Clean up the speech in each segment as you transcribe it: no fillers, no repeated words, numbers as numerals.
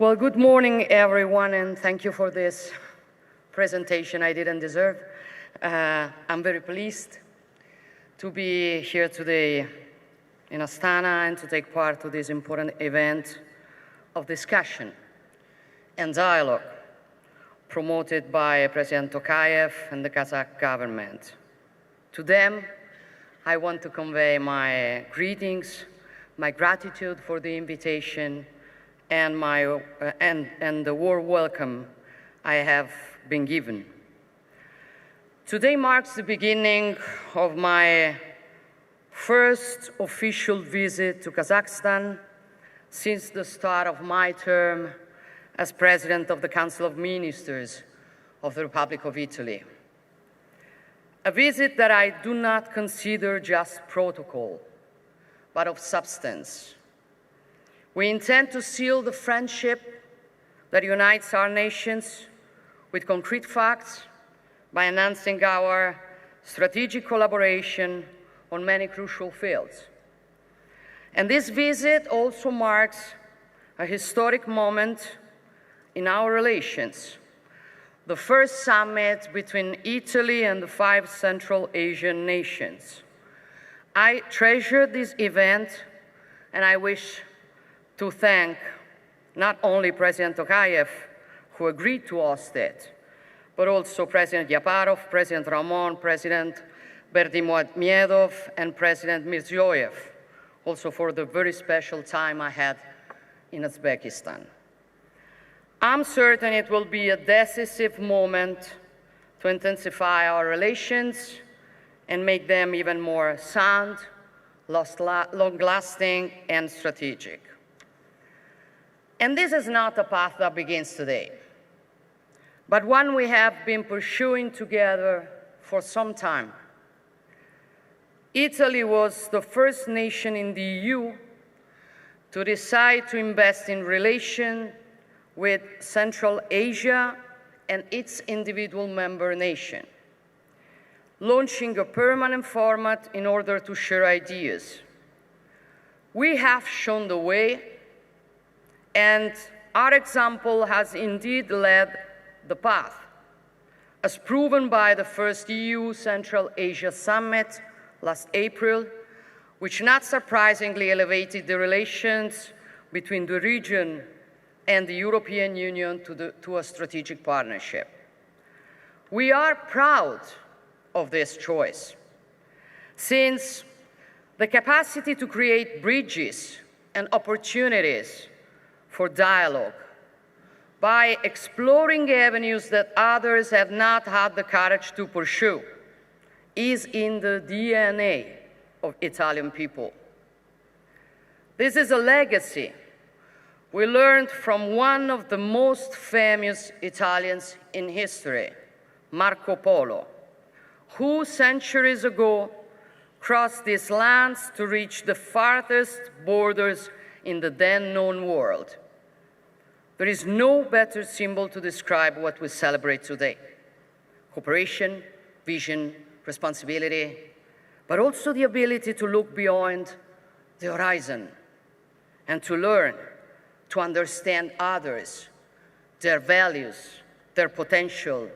Well, good morning, everyone, and thank you for this presentation I didn't deserve. I'm very pleased to be here today in Astana and to take part to this important event of discussion and dialogue promoted by President Tokayev and the Kazakh government. To them, I want to convey my greetings, my gratitude for the invitation, and the warm welcome I have been given. Today marks the beginning of my first official visit to Kazakhstan since the start of my term as President of the Council of Ministers of the Republic of Italy. A visit that I do not consider just protocol, but of substance. We intend to seal the friendship that unites our nations with concrete facts by enhancing our strategic collaboration on many crucial fields. And this visit also marks a historic moment in our relations, the first summit between Italy and the 5 Central Asian nations. I treasure this event, and I wish to thank not only President Tokayev, who agreed to host it, but also President Yaparov, President Ramon, President Berdimuhamedov, and President Mirziyoyev, also for the very special time I had in Uzbekistan. I'm certain it will be a decisive moment to intensify our relations and make them even more sound, long-lasting, and strategic. And this is not a path that begins today, but one we have been pursuing together for some time. Italy was the first nation in the EU to decide to invest in relation with Central Asia and its individual member nation, launching a permanent format in order to share ideas. We have shown the way, and our example has indeed led the path, as proven by the first EU Central Asia Summit last April, which not surprisingly elevated the relations between the region and the European Union to a strategic partnership. We are proud of this choice, since the capacity to create bridges and opportunities for dialogue by exploring avenues that others have not had the courage to pursue is in the DNA of Italian people. This is a legacy we learned from one of the most famous Italians in history, Marco Polo, who centuries ago crossed these lands to reach the farthest borders in the then known world. There is no better symbol to describe what we celebrate today: cooperation, vision, responsibility, but also the ability to look beyond the horizon and to learn, to understand others, their values, their potential,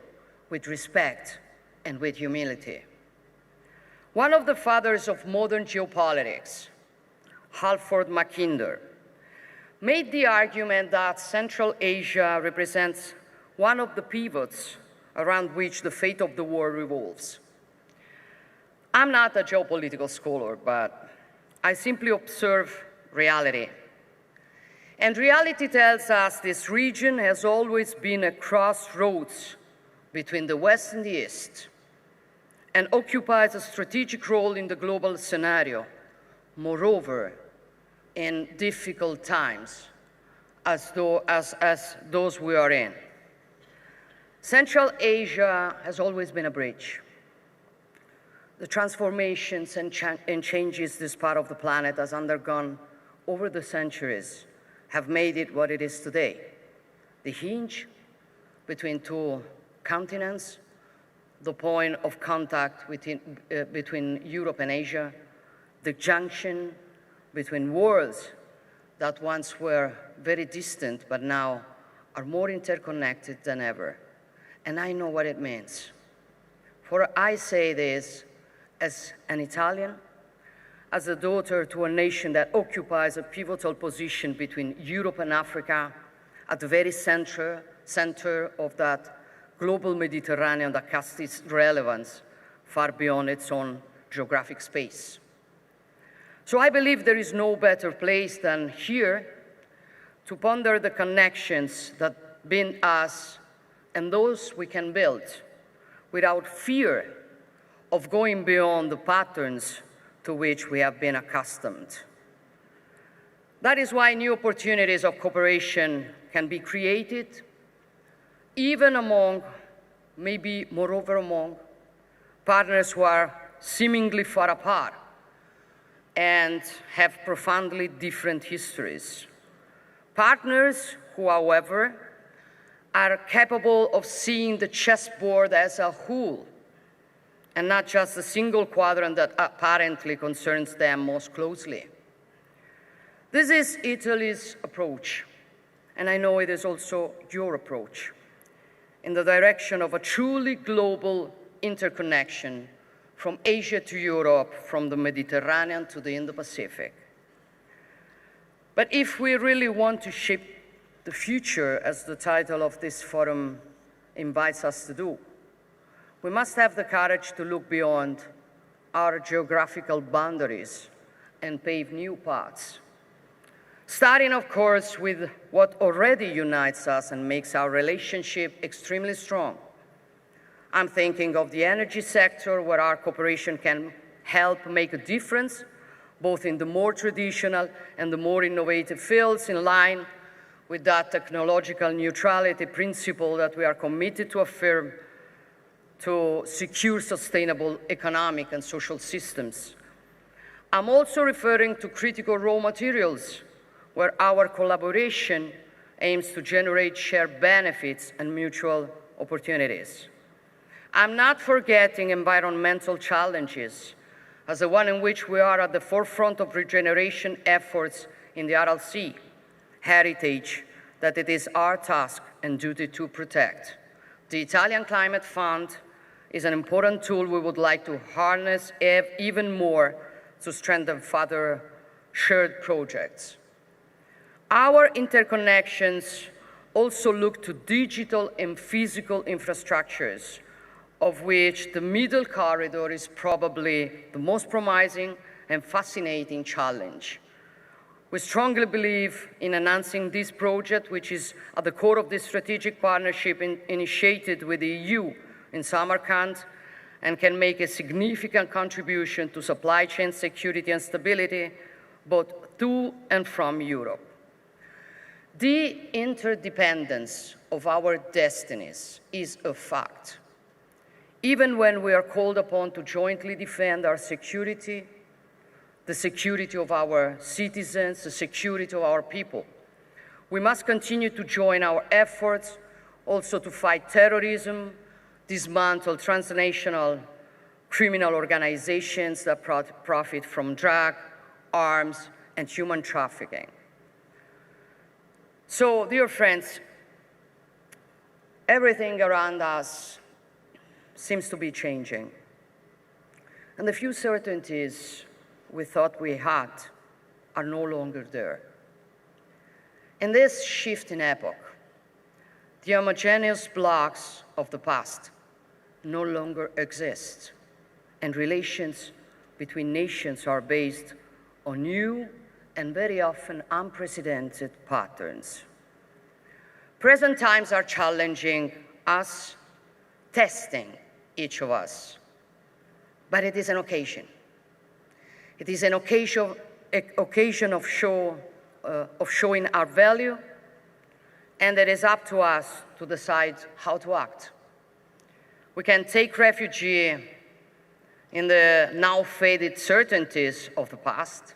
with respect and with humility. One of the fathers of modern geopolitics, Halford Mackinder, made the argument that Central Asia represents one of the pivots around which the fate of the world revolves. I'm not a geopolitical scholar, but I simply observe reality. And reality tells us this region has always been a crossroads between the West and the East, and occupies a strategic role in the global scenario. Moreover, in difficult times as those we are in. Central Asia has always been a bridge. The transformations and changes this part of the planet has undergone over the centuries have made it what it is today. The hinge between 2 continents, the point of contact between Europe and Asia, the junction between worlds that once were very distant, but now are more interconnected than ever. And I know what it means. For I say this as an Italian, as a daughter to a nation that occupies a pivotal position between Europe and Africa, at the very center of that global Mediterranean that casts its relevance far beyond its own geographic space. So I believe there is no better place than here to ponder the connections that bind us and those we can build without fear of going beyond the patterns to which we have been accustomed. That is why new opportunities of cooperation can be created, even among, maybe moreover among, partners who are seemingly far apart and have profoundly different histories. Partners who, however, are capable of seeing the chessboard as a whole and not just a single quadrant that apparently concerns them most closely. This is Italy's approach, and I know it is also your approach, in the direction of a truly global interconnection from Asia to Europe, from the Mediterranean to the Indo-Pacific. But if we really want to shape the future, as the title of this forum invites us to do, we must have the courage to look beyond our geographical boundaries and pave new paths. Starting, of course, with what already unites us and makes our relationship extremely strong. I'm thinking of the energy sector, where our cooperation can help make a difference, both in the more traditional and the more innovative fields, in line with that technological neutrality principle that we are committed to affirm to secure sustainable economic and social systems. I'm also referring to critical raw materials, where our collaboration aims to generate shared benefits and mutual opportunities. I'm not forgetting environmental challenges, as the one in which we are at the forefront of regeneration efforts in the Aral Sea, heritage that it is our task and duty to protect. The Italian Climate Fund is an important tool we would like to harness even more to strengthen further shared projects. Our interconnections also look to digital and physical infrastructures, of which the middle corridor is probably the most promising and fascinating challenge. We strongly believe in enhancing this project, which is at the core of this strategic partnership initiated with the EU in Samarkand, and can make a significant contribution to supply chain security and stability, both to and from Europe. The interdependence of our destinies is a fact. Even when we are called upon to jointly defend our security, the security of our citizens, the security of our people, we must continue to join our efforts also to fight terrorism, dismantle transnational criminal organizations that profit from drug, arms, and human trafficking. So, dear friends, everything around us seems to be changing. And the few certainties we thought we had are no longer there. In this shift in epoch, the homogeneous blocks of the past no longer exist, and relations between nations are based on new and very often unprecedented patterns. Present times are challenging us, testing each of us, but it is an occasion. It is an occasion of showing our value, and it is up to us to decide how to act. We can take refuge in the now faded certainties of the past,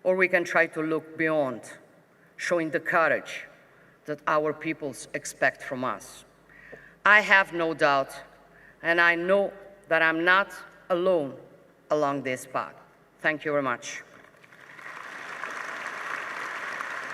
or we can try to look beyond, showing the courage that our peoples expect from us. I have no doubt, and I know that I'm not alone along this path. Thank you very much.